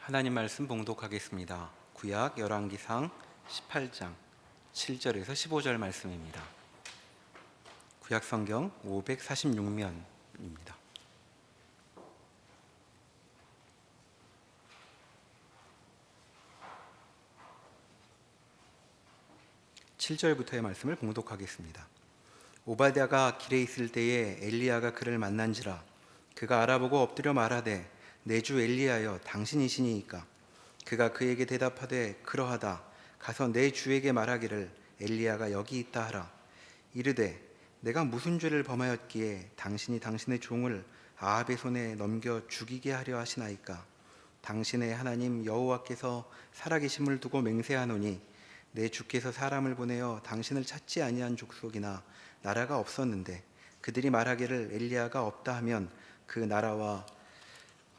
하나님 말씀 봉독하겠습니다. 구약 열왕기상 18장 7절에서 15절 말씀입니다. 구약 성경 546면입니다. (7절부터의) 말씀을 봉독하겠습니다. 오바댜가 길에 있을 때에 엘리야가 그를 만난지라. 그가 알아보고 엎드려 말하되 내 주 엘리야여 당신이시니이까. 그가 그에게 대답하되 그러하다. 가서 내 주에게 말하기를 엘리야가 여기 있다 하라. 이르되 내가 무슨 죄를 범하였기에 당신이 당신의 종을 아합의 손에 넘겨 죽이게 하려 하시나이까. 당신의 하나님 여호와께서 살아계심을 두고 맹세하노니 내 주께서 사람을 보내어 당신을 찾지 아니한 족속이나 나라가 없었는데 그들이 말하기를 엘리야가 없다 하면 그 나라와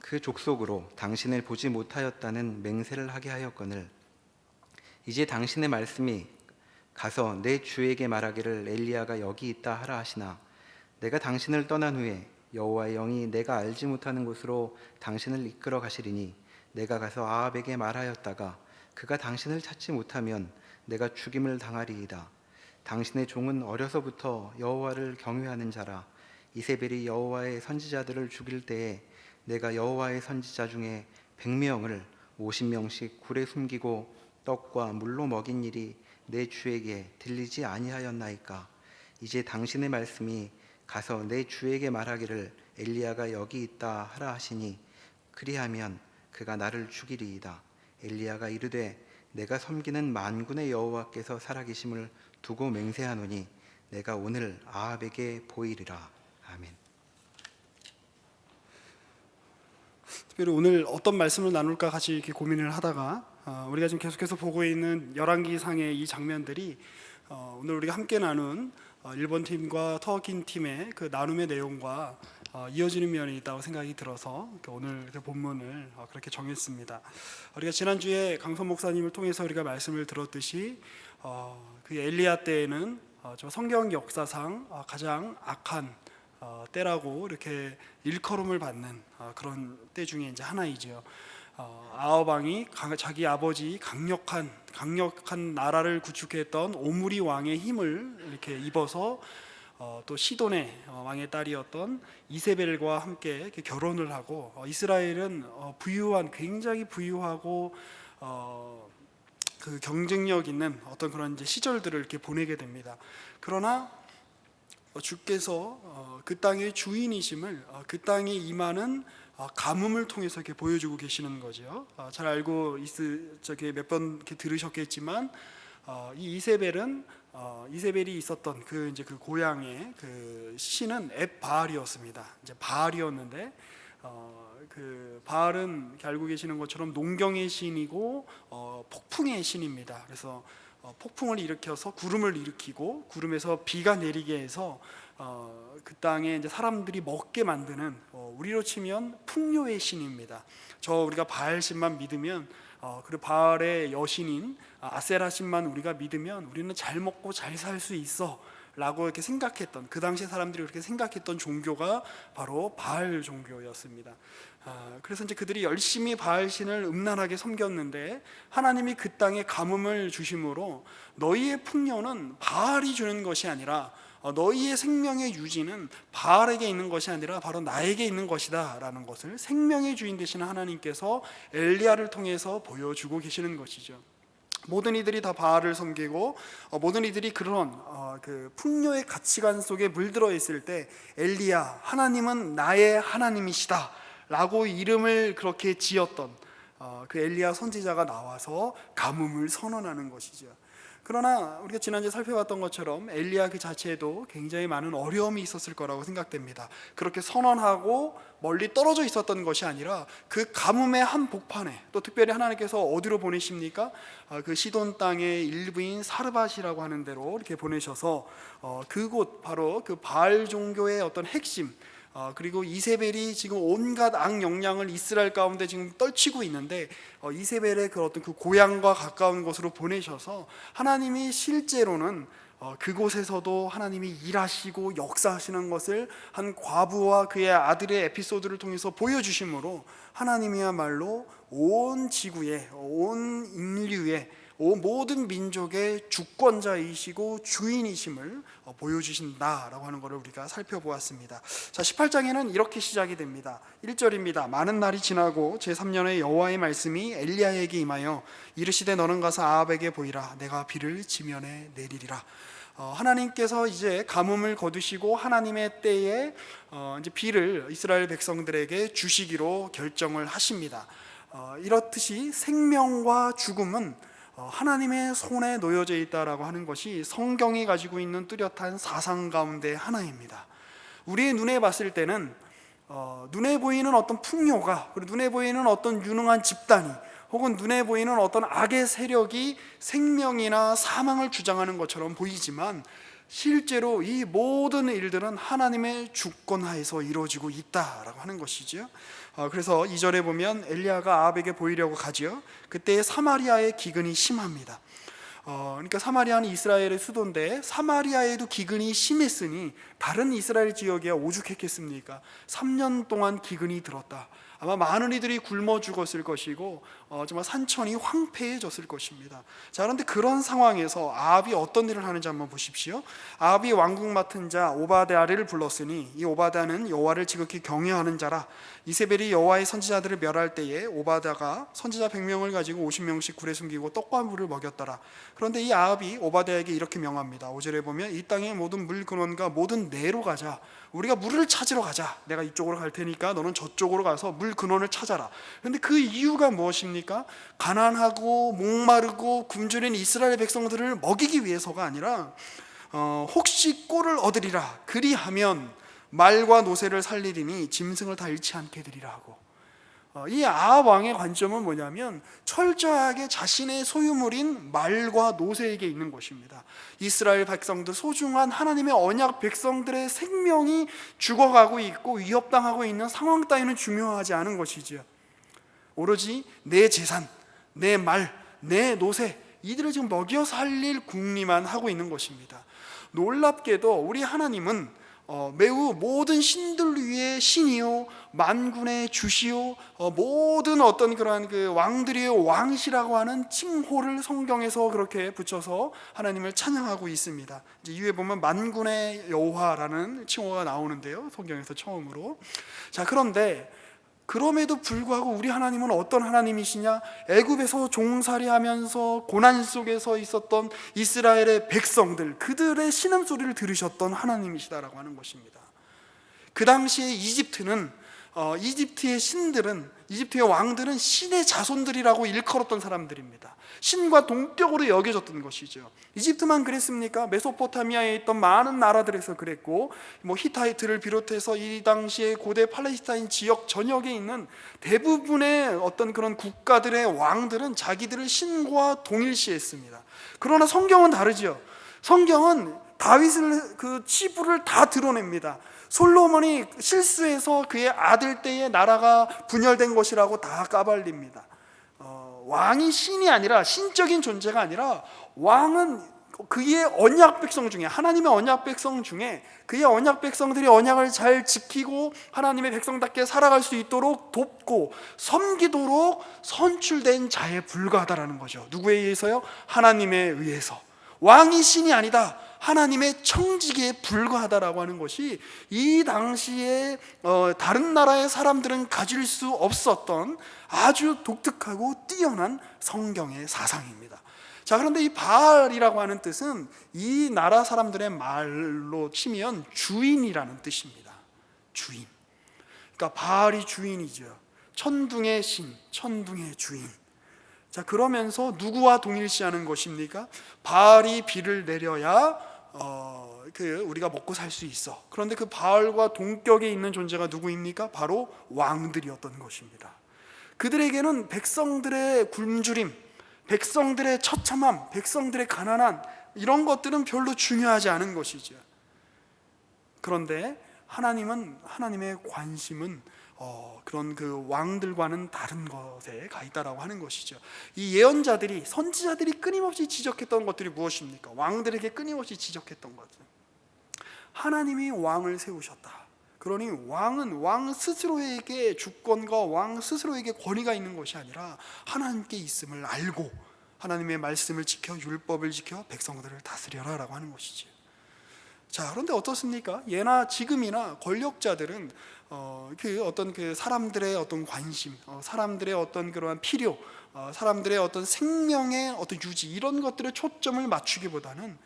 그 족속으로 당신을 보지 못하였다는 맹세를 하게 하였거늘 이제 당신의 말씀이 가서 내 주에게 말하기를 엘리야가 여기 있다 하라 하시나 내가 당신을 떠난 후에 여호와의 영이 내가 알지 못하는 곳으로 당신을 이끌어 가시리니 내가 가서 아합에게 말하였다가 그가 당신을 찾지 못하면 내가 죽임을 당하리이다. 당신의 종은 어려서부터 여호와를 경외하는 자라. 이세벨이 여호와의 선지자들을 죽일 때에 내가 여호와의 선지자 중에 100명을 50명씩 굴에 숨기고 떡과 물로 먹인 일이 내 주에게 들리지 아니하였나이까. 이제 당신의 말씀이 가서 내 주에게 말하기를 엘리야가 여기 있다 하라 하시니 그리하면 그가 나를 죽이리이다. 엘리야가 이르되 내가 섬기는 만군의 여호와께서 살아계심을 두고 맹세하노니 내가 오늘 아합에게 보이리라. 아멘. 특별히 오늘 어떤 말씀을 나눌까 같이 이렇게 고민을 하다가 우리가 지금 계속해서 보고 있는 열왕기상의 이 장면들이 오늘 우리가 함께 나눈 일본 팀과 터키 팀의 그 나눔의 내용과 이어지는 면이 있다고 생각이 들어서 오늘 본문을 그렇게 정했습니다. 우리가 지난주에 강선 목사님을 통해서 우리가 말씀을 들었듯이 그 엘리야 때에는 성경 역사상 가장 악한 때라고 이렇게 일컬음을 받는 그런 때 중에 이제 하나이죠. 아합 왕이 자기 아버지 강력한 나라를 구축했던 오므리 왕의 힘을 이렇게 입어서 또 시돈의 왕의 딸이었던 이세벨과 함께 이렇게 결혼을 하고 이스라엘은 굉장히 부유하고 그 경쟁력 있는 어떤 그런 이제 시절들을 이렇게 보내게 됩니다. 그러나 주께서 그 땅의 주인이심을 그 땅에 임하는 가뭄을 통해서 이렇게 보여주고 계시는 거죠. 잘 알고 몇 번 들으셨겠지만 이 이세벨이 있었던 그 고향의 그 신은 앱바알이었습니다. 이제 바알이었는데 그 바알은 이렇게 알고 계시는 것처럼 농경의 신이고 폭풍의 신입니다. 그래서 폭풍을 일으켜서 구름을 일으키고 구름에서 비가 내리게 해서 그 땅에 이제 사람들이 먹게 만드는 우리로 치면 풍요의 신입니다. 우리가 바알 신만 믿으면 그리고 바알의 여신인 아세라 신만 우리가 믿으면 우리는 잘 먹고 잘 살 수 있어 라고 이렇게 생각했던, 그 당시 사람들이 그렇게 생각했던 종교가 바로 바알 종교였습니다. 그래서 이제 그들이 열심히 바알 신을 음란하게 섬겼는데 하나님이 그 땅에 가뭄을 주심으로 너희의 풍요는 바알이 주는 것이 아니라 너희의 생명의 유지는 바알에게 있는 것이 아니라 바로 나에게 있는 것이다 라는 것을 생명의 주인 되시는 하나님께서 엘리야를 통해서 보여주고 계시는 것이죠. 모든 이들이 다 바알을 섬기고 모든 이들이 그런 그 풍요의 가치관 속에 물들어 있을 때 엘리야, 하나님은 나의 하나님이시다 라고 이름을 그렇게 지었던 그 엘리야 선지자가 나와서 가뭄을 선언하는 것이죠. 그러나 우리가 지난주에 살펴봤던 것처럼 엘리야 그 자체에도 굉장히 많은 어려움이 있었을 거라고 생각됩니다. 그렇게 선언하고 멀리 떨어져 있었던 것이 아니라 그 가뭄의 한복판에, 또 특별히 하나님께서 어디로 보내십니까? 그 시돈 땅의 일부인 사르밧이라고 하는 데로 이렇게 보내셔서 그곳 바로 그 바알 종교의 어떤 핵심, 그리고 이세벨이 지금 온갖 악영향을 이스라엘 가운데 지금 떨치고 있는데 이세벨의 그 어떤 그 고향과 가까운 곳으로 보내셔서 하나님이 실제로는 그곳에서도 하나님이 일하시고 역사하시는 것을 한 과부와 그의 아들의 에피소드를 통해서 보여주심으로 하나님이야말로 온 지구의, 온 인류의, 온 모든 민족의 주권자이시고 주인이심을 보여주신다라고 하는 것을 우리가 살펴보았습니다. 자, 18장에는 이렇게 시작이 됩니다. 1절입니다. 많은 날이 지나고 제3년에 여호와의 말씀이 엘리야에게 임하여 이르시되 너는 가서 아합에게 보이라. 내가 비를 지면에 내리리라. 하나님께서 이제 가뭄을 거두시고 하나님의 때에 이제 비를 이스라엘 백성들에게 주시기로 결정을 하십니다. 이렇듯이 생명과 죽음은 하나님의 손에 놓여져 있다라고 하는 것이 성경이 가지고 있는 뚜렷한 사상 가운데 하나입니다. 우리의 눈에 봤을 때는 눈에 보이는 어떤 풍요가, 그리고 눈에 보이는 어떤 유능한 집단이, 혹은 눈에 보이는 어떤 악의 세력이 생명이나 사망을 주장하는 것처럼 보이지만 실제로 이 모든 일들은 하나님의 주권하에서 이루어지고 있다라고 하는 것이죠. 그래서 2절에 보면 엘리야가 아합에게 보이려고 가지요. 그때 사마리아의 기근이 심합니다. 그러니까 사마리아는 이스라엘의 수도인데 사마리아에도 기근이 심했으니 다른 이스라엘 지역에 오죽했겠습니까? 3년 동안 기근이 들었다. 아마 많은 이들이 굶어 죽었을 것이고 정말 산천이 황폐해졌을 것입니다. 자, 그런데 그런 상황에서 아합이 어떤 일을 하는지 한번 보십시오. 아합이 왕궁 맡은 자 오바댜를 불렀으니 이 오바댜는 여호와를 지극히 경외하는 자라. 이세벨이 여호와의 선지자들을 멸할 때에 오바댜가 선지자 100명을 가지고 50명씩 굴에 숨기고 떡과 물을 먹였더라. 그런데 이 아합이 오바댜에게 이렇게 명합니다. 5절에 보면 이 땅의 모든 물 근원과 모든 내로 가자. 우리가 물을 찾으러 가자. 내가 이쪽으로 갈 테니까 너는 저쪽으로 가서 물 근원을 찾아라. 그런데 그 이유가 무엇입니까? 가난하고 목마르고 굶주린 이스라엘 백성들을 먹이기 위해서가 아니라 혹시 꼴을 얻으리라. 그리하면 말과 노새를 살리리니 짐승을 다 잃지 않게 되리라 하고, 이 아합 왕의 관점은 뭐냐면 철저하게 자신의 소유물인 말과 노새에게 있는 것입니다. 이스라엘 백성들, 소중한 하나님의 언약 백성들의 생명이 죽어가고 있고 위협당하고 있는 상황 따위는 중요하지 않은 것이지요. 오로지 내 재산, 내 말, 내 노새, 이들을 지금 먹여 살릴 궁리만 하고 있는 것입니다. 놀랍게도 우리 하나님은 매우 모든 신들 위에 신이요 만군의 주시요 모든 어떤 그러한 그 왕들의 왕시라고 하는 칭호를 성경에서 그렇게 붙여서 하나님을 찬양하고 있습니다. 이제 이후에 보면 만군의 여호와라는 칭호가 나오는데요, 성경에서 처음으로. 자, 그런데 그럼에도 불구하고 우리 하나님은 어떤 하나님이시냐? 애굽에서 종살이하면서 고난 속에서 있었던 이스라엘의 백성들, 그들의 신음소리를 들으셨던 하나님이시다라고 하는 것입니다. 그 당시에 이집트의 신들은, 이집트의 왕들은 신의 자손들이라고 일컬었던 사람들입니다. 신과 동격으로 여겨졌던 것이죠. 이집트만 그랬습니까? 메소포타미아에 있던 많은 나라들에서 그랬고, 히타이트를 비롯해서 이 당시에 고대 팔레스타인 지역 전역에 있는 대부분의 어떤 그런 국가들의 왕들은 자기들을 신과 동일시했습니다. 그러나 성경은 다르지요. 성경은 다윗을 그 치부를 다 드러냅니다. 솔로몬이 실수해서 그의 아들 때에 나라가 분열된 것이라고 다 까발립니다. 왕이 신이 아니라, 신적인 존재가 아니라, 왕은 그의 언약 백성 중에, 하나님의 언약 백성 중에 그의 언약 백성들이 언약을 잘 지키고 하나님의 백성답게 살아갈 수 있도록 돕고 섬기도록 선출된 자에 불과하다라는 거죠. 누구에 의해서요? 하나님에 의해서. 왕이 신이 아니다, 하나님의 청지기에 불과하다라고 하는 것이 이 당시에 다른 나라의 사람들은 가질 수 없었던 아주 독특하고 뛰어난 성경의 사상입니다. 자, 그런데 이 바알이라고 하는 뜻은 이 나라 사람들의 말로 치면 주인이라는 뜻입니다. 주인. 그러니까 바알이 주인이죠. 천둥의 신, 천둥의 주인. 자, 그러면서 누구와 동일시하는 것입니까? 바알이 비를 내려야 우리가 먹고 살 수 있어. 그런데 그 바알과 동격에 있는 존재가 누구입니까? 바로 왕들이었던 것입니다. 그들에게는 백성들의 굶주림, 백성들의 처참함, 백성들의 가난한 이런 것들은 별로 중요하지 않은 것이죠. 그런데 하나님의 관심은 그런 그 왕들과는 다른 것에 가 있다라고 하는 것이죠. 이 예언자들이, 선지자들이 끊임없이 지적했던 것들이 무엇입니까? 왕들에게 끊임없이 지적했던 것들. 하나님이 왕을 세우셨다. 그러니 왕은 왕 스스로에게 주권과 왕 스스로에게 권위가 있는 것이 아니라 하나님께 있음을 알고 하나님의 말씀을 지켜 율법을 지켜 백성들을 다스려라 라고 하는 것이지. 자, 그런데 어떻습니까? 예나 지금이나 권력자들은 그 어떤 그 사람들의 어떤 관심, 사람들의 어떤 그러한 필요, 사람들의 어떤 생명의 어떤 유지, 이런 것들에 초점을 맞추기보다는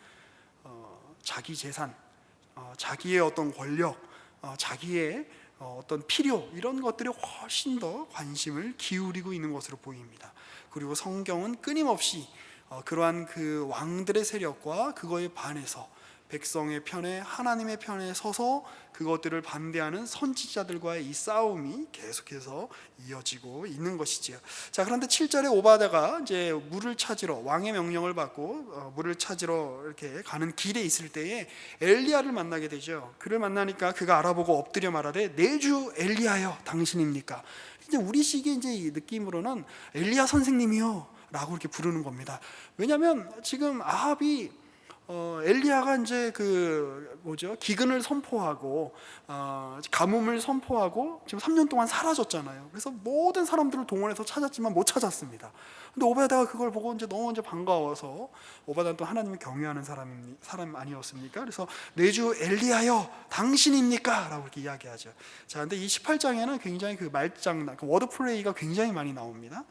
자기 재산, 자기의 어떤 권력, 자기의 어떤 필요, 이런 것들에 훨씬 더 관심을 기울이고 있는 것으로 보입니다. 그리고 성경은 끊임없이 그러한 그 왕들의 세력과 그거에 반해서 백성의 편에, 하나님의 편에 서서 그것들을 반대하는 선지자들과의 이 싸움이 계속해서 이어지고 있는 것이지요. 자, 그런데 7절에 오바댜가 이제 물을 찾으러, 왕의 명령을 받고 물을 찾으러 이렇게 가는 길에 있을 때에 엘리야를 만나게 되죠. 그를 만나니까 그가 알아보고 엎드려 말하되 내 주 엘리야여 당신입니까? 이제 우리식의 이제 이 느낌으로는 엘리야 선생님이요 라고 이렇게 부르는 겁니다. 왜냐하면 지금 아합이 엘리야가 이제 그 뭐죠, 기근을 선포하고 가뭄을 선포하고 지금 3년 동안 사라졌잖아요. 그래서 모든 사람들을 동원해서 찾았지만 못 찾았습니다. 근데 오바댜가 그걸 보고 이제 너무 이제 반가워서, 오바댜는 또 하나님을 경외하는 사람 아니었습니까? 그래서 내 주 엘리야여 당신입니까? 라고 이렇게 이야기하죠. 자, 근데 이 18장에는 굉장히 그 말장난, 그 워드 플레이가 굉장히 많이 나옵니다.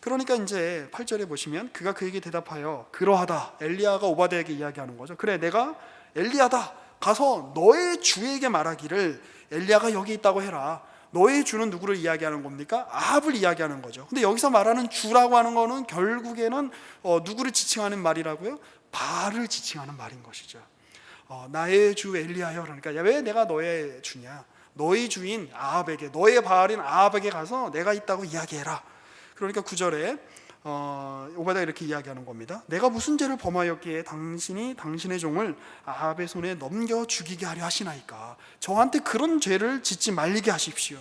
그러니까 이제 8절에 보시면 그가 그에게 대답하여 그러하다. 엘리야가 오바댜에게 이야기하는 거죠. 그래, 내가 엘리야다. 가서 너의 주에게 말하기를 엘리야가 여기 있다고 해라. 너의 주는 누구를 이야기하는 겁니까? 아합을 이야기하는 거죠. 근데 여기서 말하는 주라고 하는 거는 결국에는 누구를 지칭하는 말이라고요? 바알을 지칭하는 말인 것이죠. 나의 주 엘리야여. 그러니까 왜 내가 너의 주냐? 너의 주인 아합에게, 너의 바알인 아합에게 가서 내가 있다고 이야기해라. 그러니까 9절에 오바댜가 이렇게 이야기하는 겁니다. 내가 무슨 죄를 범하였기에 당신이 당신의 종을 아합의 손에 넘겨 죽이게 하려 하시나이까? 저한테 그런 죄를 짓지 말리게 하십시오.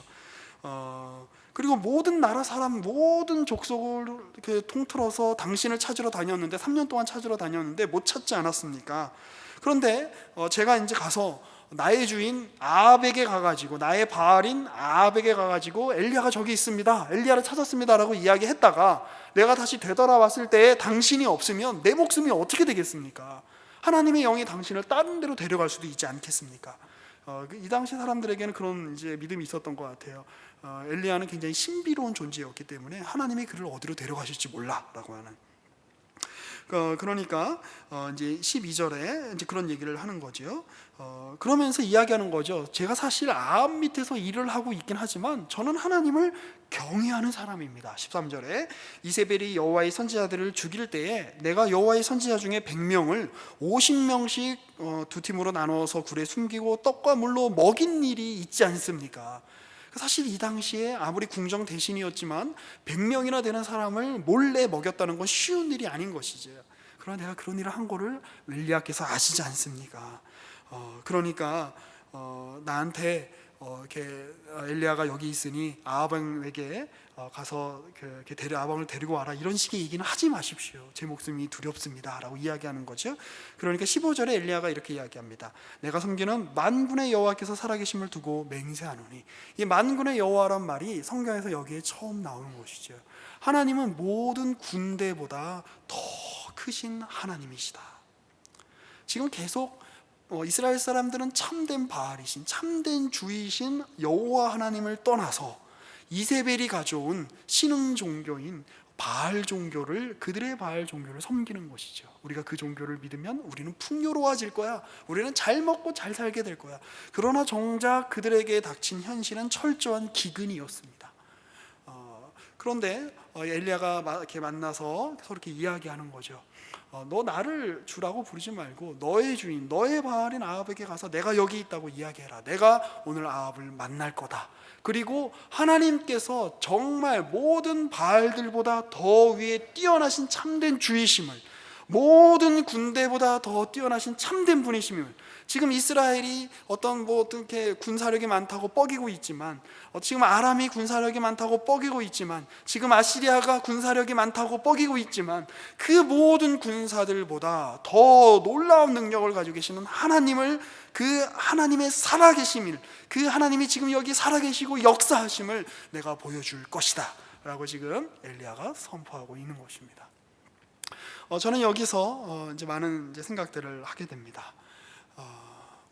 그리고 모든 나라 사람, 모든 족속을 이렇게 통틀어서 당신을 찾으러 다녔는데, 3년 동안 찾으러 다녔는데 못 찾지 않았습니까? 그런데 제가 이제 가서 나의 주인 아합에게 가가지고, 나의 바알인 아합에게 가가지고 엘리야가 저기 있습니다, 엘리야를 찾았습니다 라고 이야기했다가 내가 다시 되돌아왔을 때 당신이 없으면 내 목숨이 어떻게 되겠습니까? 하나님의 영이 당신을 다른 데로 데려갈 수도 있지 않겠습니까? 이 당시 사람들에게는 그런 이제 믿음이 있었던 것 같아요. 엘리야는 굉장히 신비로운 존재였기 때문에 하나님이 그를 어디로 데려가실지 몰라라고 하는. 그러니까 이제 12절에 이제 그런 얘기를 하는 거죠. 그러면서 이야기하는 거죠. 제가 사실 아합 밑에서 일을 하고 있긴 하지만 저는 하나님을 경외하는 사람입니다. 13절에 이세벨이 여호와의 선지자들을 죽일 때에 내가 여호와의 선지자 중에 100명을 50명씩 두 팀으로 나눠서 굴에 숨기고 떡과 물로 먹인 일이 있지 않습니까? 사실 이 당시에 아무리 궁정 대신이었지만 100명이나 되는 사람을 몰래 먹였다는 건 쉬운 일이 아닌 것이죠. 그러나 내가 그런 일을 한 거를 엘리야께서 아시지 않습니까? 그러니까 나한테 이렇게 엘리야가 여기 있으니 아합에게 가서 이렇게 아합을 데리고 와라, 이런 식의 얘기는 하지 마십시오. 제 목숨이 두렵습니다 라고 이야기하는 거죠. 그러니까 15절에 엘리야가 이렇게 이야기합니다. 내가 섬기는 만군의 여호와께서 살아계심을 두고 맹세하노니. 이 만군의 여호와란 말이 성경에서 여기에 처음 나오는 것이죠. 하나님은 모든 군대보다 더 크신 하나님이시다. 지금 계속 이스라엘 사람들은 참된 바알이신, 참된 주이신 여호와 하나님을 떠나서 이세벨이 가져온 신흥 종교인 바알 종교를, 그들의 바알 종교를 섬기는 것이죠. 우리가 그 종교를 믿으면 우리는 풍요로워질 거야, 우리는 잘 먹고 잘 살게 될 거야. 그러나 정작 그들에게 닥친 현실은 철저한 기근이었습니다. 그런데 엘리야가 이렇게 만나서 서로 이렇게 이야기하는 거죠. 너 나를 주라고 부르지 말고 너의 주인, 너의 바알인 아합에게 가서 내가 여기 있다고 이야기해라. 내가 오늘 아합을 만날 거다. 그리고 하나님께서 정말 모든 바알들보다 더 위에 뛰어나신 참된 주이심을, 모든 군대보다 더 뛰어나신 참된 분이심을, 지금 이스라엘이 어떻게 군사력이 많다고 뻐기고 있지만, 지금 아람이 군사력이 많다고 뻐기고 있지만, 지금 아시리아가 군사력이 많다고 뻐기고 있지만, 그 모든 군사들보다 더 놀라운 능력을 가지고 계시는 하나님을, 그 하나님의 살아계심을, 그 하나님이 지금 여기 살아계시고 역사하심을 내가 보여줄 것이다 라고 지금 엘리야가 선포하고 있는 것입니다. 저는 여기서 이제 많은 생각들을 하게 됩니다.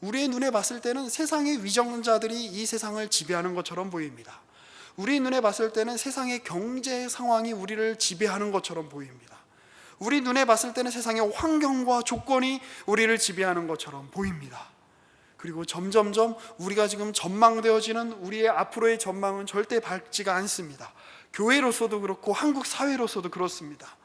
우리의 눈에 봤을 때는 세상의 위정자들이 이 세상을 지배하는 것처럼 보입니다. 우리 눈에 봤을 때는 세상의 경제 상황이 우리를 지배하는 것처럼 보입니다. 우리 눈에 봤을 때는 세상의 환경과 조건이 우리를 지배하는 것처럼 보입니다. 그리고 점점점 우리가 지금 전망되어지는 우리의 앞으로의 전망은 절대 밝지가 않습니다. 교회로서도 그렇고 한국 사회로서도 그렇습니다.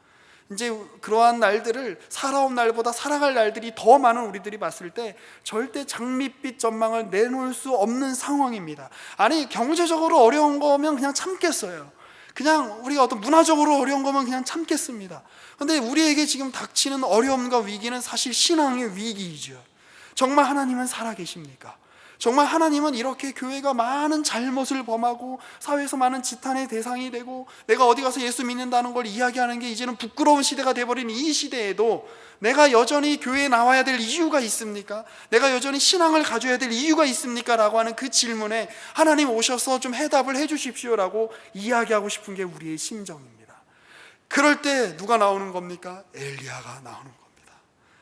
이제 그러한 날들을, 살아온 날보다 살아갈 날들이 더 많은 우리들이 봤을 때 절대 장밋빛 전망을 내놓을 수 없는 상황입니다. 아니, 경제적으로 어려운 거면 그냥 참겠어요. 그냥 우리가 어떤 문화적으로 어려운 거면 그냥 참겠습니다. 그런데 우리에게 지금 닥치는 어려움과 위기는 사실 신앙의 위기이죠. 정말 하나님은 살아계십니까? 정말 하나님은 이렇게 교회가 많은 잘못을 범하고 사회에서 많은 지탄의 대상이 되고 내가 어디 가서 예수 믿는다는 걸 이야기하는 게 이제는 부끄러운 시대가 돼버린 이 시대에도 내가 여전히 교회에 나와야 될 이유가 있습니까? 내가 여전히 신앙을 가져야 될 이유가 있습니까? 라고 하는 그 질문에 하나님 오셔서 좀 해답을 해주십시오 라고 이야기하고 싶은 게 우리의 심정입니다. 그럴 때 누가 나오는 겁니까? 엘리야가 나오는 겁니다.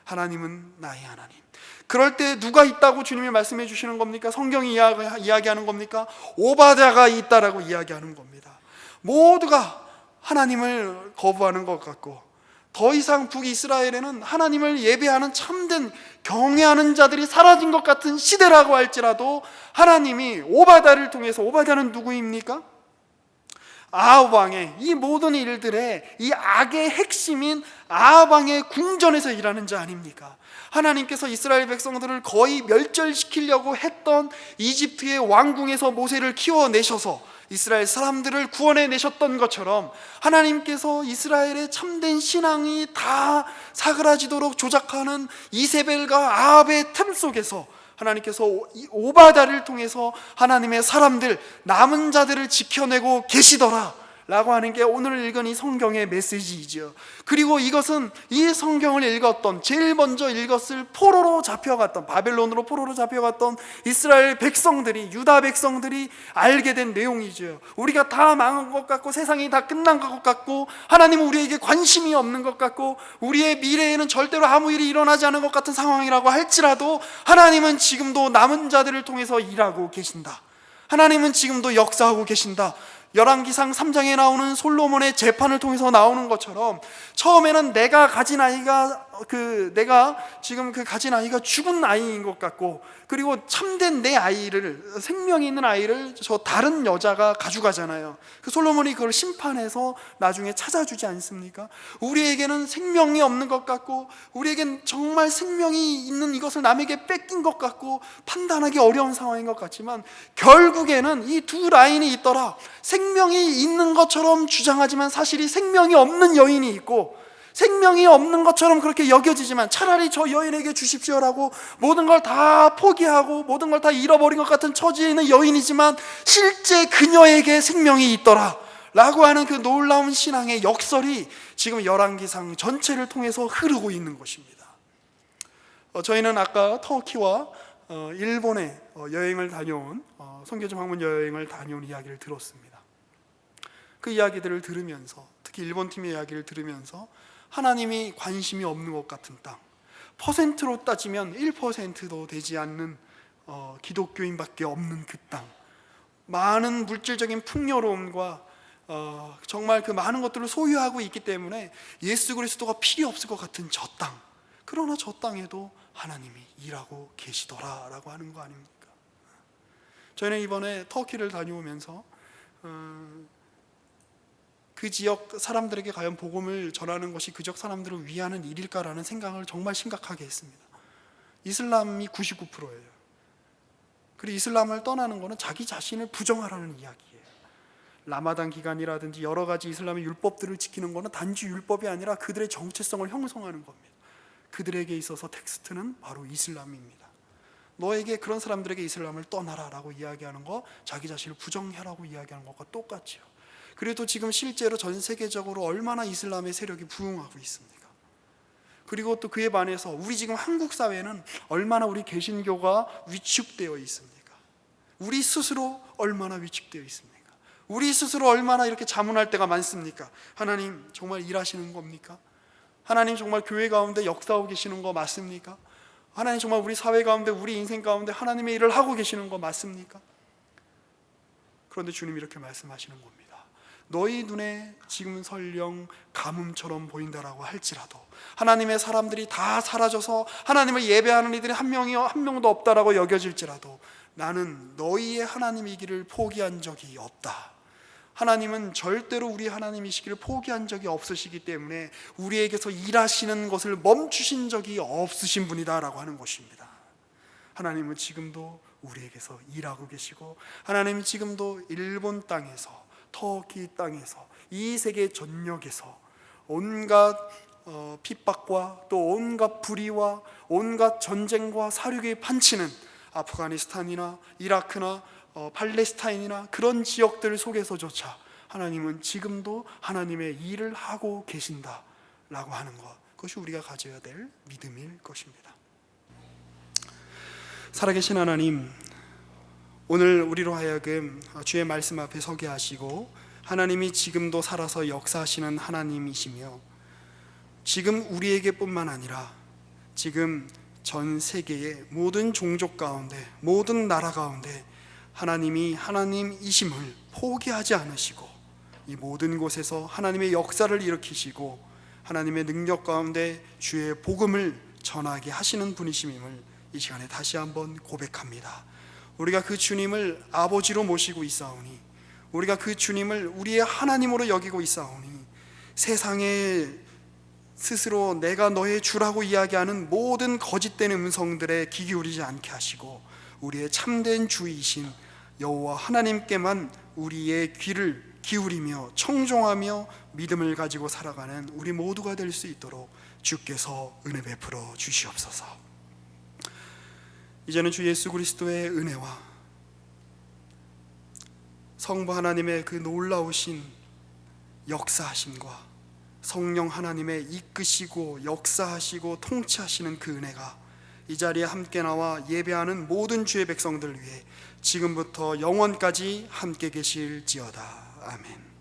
하나님은 나의 하나님. 그럴 때 누가 있다고 주님이 말씀해 주시는 겁니까? 성경이 이야기하는 겁니까? 오바댜가 있다라고 이야기하는 겁니다. 모두가 하나님을 거부하는 것 같고, 더 이상 북이스라엘에는 하나님을 예배하는 참된 경외하는 자들이 사라진 것 같은 시대라고 할지라도 하나님이 오바댜를 통해서, 오바댜는 누구입니까? 아합 왕의 이 모든 일들의 이 악의 핵심인 아합 왕의 궁전에서 일하는 자 아닙니까? 하나님께서 이스라엘 백성들을 거의 멸절시키려고 했던 이집트의 왕궁에서 모세를 키워내셔서 이스라엘 사람들을 구원해내셨던 것처럼 하나님께서 이스라엘의 참된 신앙이 다 사그라지도록 조작하는 이세벨과 아합의 틈 속에서 하나님께서 오바댜를 통해서 하나님의 사람들, 남은 자들을 지켜내고 계시더라 라고 하는 게 오늘 읽은 이 성경의 메시지이죠. 그리고 이것은 이 성경을 읽었던, 제일 먼저 읽었을 포로로 잡혀갔던, 바벨론으로 포로로 잡혀갔던 이스라엘 백성들이, 유다 백성들이 알게 된 내용이죠. 우리가 다 망한 것 같고 세상이 다 끝난 것 같고 하나님은 우리에게 관심이 없는 것 같고 우리의 미래에는 절대로 아무 일이 일어나지 않은 것 같은 상황이라고 할지라도 하나님은 지금도 남은 자들을 통해서 일하고 계신다. 하나님은 지금도 역사하고 계신다. 열왕기상 3장에 나오는 솔로몬의 재판을 통해서 나오는 것처럼 처음에는 내가 가진 아이가 내가 지금 가진 아이가 죽은 아이인 것 같고, 그리고 참된 내 아이를, 생명이 있는 아이를 저 다른 여자가 가져가잖아요. 그 솔로몬이 그걸 심판해서 나중에 찾아주지 않습니까? 우리에게는 생명이 없는 것 같고 우리에겐 정말 생명이 있는 이것을 남에게 뺏긴 것 같고 판단하기 어려운 상황인 것 같지만 결국에는 이 두 라인이 있더라. 생명이 있는 것처럼 주장하지만 사실이 생명이 없는 여인이 있고, 생명이 없는 것처럼 그렇게 여겨지지만 차라리 저 여인에게 주십시오라고 모든 걸 다 포기하고 모든 걸 다 잃어버린 것 같은 처지에 있는 여인이지만 실제 그녀에게 생명이 있더라 라고 하는 그 놀라운 신앙의 역설이 지금 열왕기상 전체를 통해서 흐르고 있는 것입니다. 저희는 아까 터키와 일본에 여행을 다녀온 선교지 방문 여행을 다녀온 이야기를 들었습니다. 그 이야기들을 들으면서, 특히 일본 팀의 이야기를 들으면서 하나님이 관심이 없는 것 같은 땅, 퍼센트로 따지면 1%도 되지 않는 기독교인밖에 없는 그 땅, 많은 물질적인 풍요로움과 정말 그 많은 것들을 소유하고 있기 때문에 예수 그리스도가 필요 없을 것 같은 저 땅, 그러나 저 땅에도 하나님이 일하고 계시더라라고 하는 거 아닙니까? 저희는 이번에 터키를 다녀오면서 그 지역 사람들에게 과연 복음을 전하는 것이 그 지역 사람들을 위하는 일일까라는 생각을 정말 심각하게 했습니다. 이슬람이 99%예요. 그리고 이슬람을 떠나는 것은 자기 자신을 부정하라는 이야기예요. 라마단 기간이라든지 여러 가지 이슬람의 율법들을 지키는 것은 단지 율법이 아니라 그들의 정체성을 형성하는 겁니다. 그들에게 있어서 텍스트는 바로 이슬람입니다. 너에게 그런 사람들에게 이슬람을 떠나라라고 이야기하는 거, 자기 자신을 부정해라고 이야기하는 것과 똑같지요. 그래도 지금 실제로 전 세계적으로 얼마나 이슬람의 세력이 부흥하고 있습니까? 그리고 또 그에 반해서 우리 지금 한국 사회는 얼마나 우리 개신교가 위축되어 있습니까? 우리 스스로 얼마나 위축되어 있습니까? 우리 스스로 얼마나 이렇게 자문할 때가 많습니까? 하나님 정말 일하시는 겁니까? 하나님 정말 교회 가운데 역사하고 계시는 거 맞습니까? 하나님 정말 우리 사회 가운데, 우리 인생 가운데 하나님의 일을 하고 계시는 거 맞습니까? 그런데 주님이 이렇게 말씀하시는 겁니다. 너희 눈에 지금 설령 가뭄처럼 보인다라고 할지라도, 하나님의 사람들이 다 사라져서 하나님을 예배하는 이들이 한 명도 없다라고 여겨질지라도, 나는 너희의 하나님이기를 포기한 적이 없다. 하나님은 절대로 우리 하나님이시기를 포기한 적이 없으시기 때문에 우리에게서 일하시는 것을 멈추신 적이 없으신 분이다라고 하는 것입니다. 하나님은 지금도 우리에게서 일하고 계시고, 하나님은 지금도 일본 땅에서, 터키 땅에서, 이 세계 전역에서 온갖 핍박과 또 온갖 불의와 온갖 전쟁과 사륙이 판치는 아프가니스탄이나 이라크나 팔레스타인이나 그런 지역들 속에서조차 하나님은 지금도 하나님의 일을 하고 계신다라고 하는 것, 그것이 우리가 가져야 될 믿음일 것입니다. 살아계신 하나님, 오늘 우리로 하여금 주의 말씀 앞에 서게 하시고, 하나님이 지금도 살아서 역사하시는 하나님이시며, 지금 우리에게 뿐만 아니라 지금 전 세계의 모든 종족 가운데, 모든 나라 가운데 하나님이 하나님이심을 포기하지 않으시고, 이 모든 곳에서 하나님의 역사를 일으키시고 하나님의 능력 가운데 주의 복음을 전하게 하시는 분이심을 이 시간에 다시 한번 고백합니다. 우리가 그 주님을 아버지로 모시고 있사오니, 우리가 그 주님을 우리의 하나님으로 여기고 있사오니, 세상에 스스로 내가 너의 주라고 이야기하는 모든 거짓된 음성들에 귀 기울이지 않게 하시고, 우리의 참된 주이신 여호와 하나님께만 우리의 귀를 기울이며 청종하며 믿음을 가지고 살아가는 우리 모두가 될 수 있도록 주께서 은혜 베풀어 주시옵소서. 이제는 주 예수 그리스도의 은혜와 성부 하나님의 그 놀라우신 역사하심과 성령 하나님의 이끄시고 역사하시고 통치하시는 그 은혜가 이 자리에 함께 나와 예배하는 모든 주의 백성들 위해 지금부터 영원까지 함께 계실지어다. 아멘.